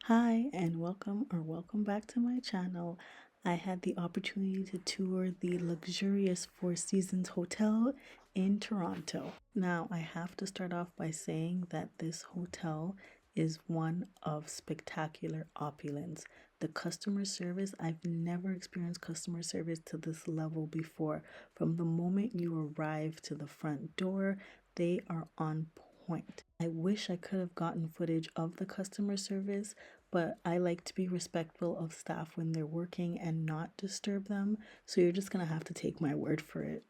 Hi, and welcome back to my channel. I had the opportunity to tour the luxurious Four Seasons Hotel in Toronto. Now, I have to start off by saying that this hotel is one of spectacular opulence. The customer service, I've never experienced customer service to this level before. From the moment you arrive to the front door, they are on point. I wish I could have gotten footage of the customer service, but I like to be respectful of staff when they're working and not disturb them. So you're just gonna have to take my word for it.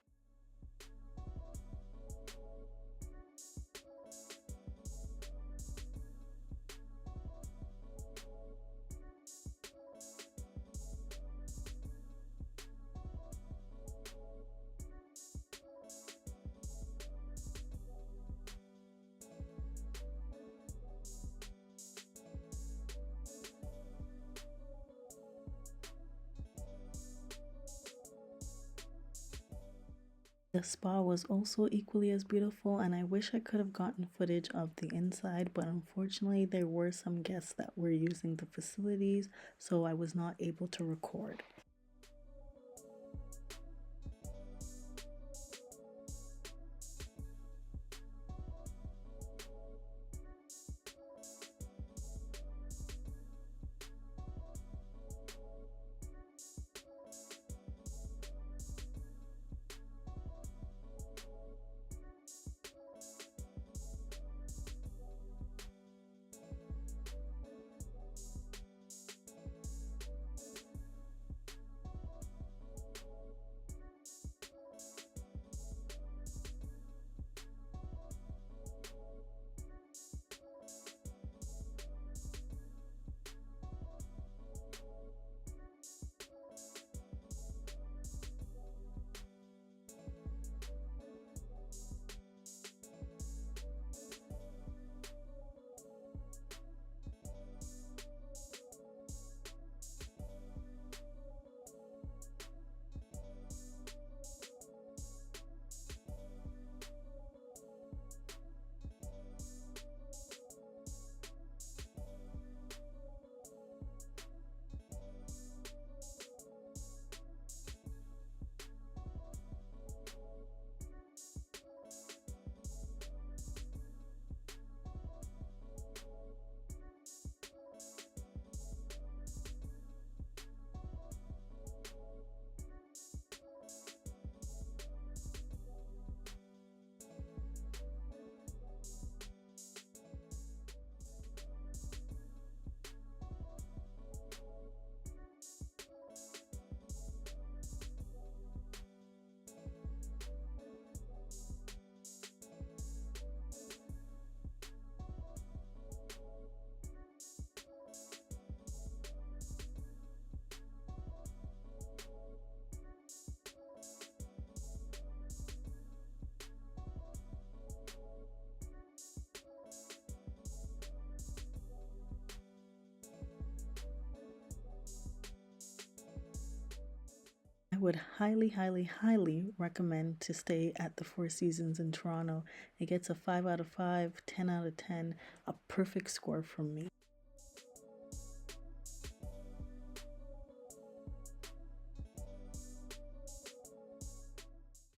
The spa was also equally as beautiful, and I wish I could have gotten footage of the inside, but unfortunately, there were some guests that were using the facilities, so I was not able to record. I would highly recommend to stay at the Four Seasons in Toronto. It gets a 5 out of 5, 10 out of 10, a perfect score from me.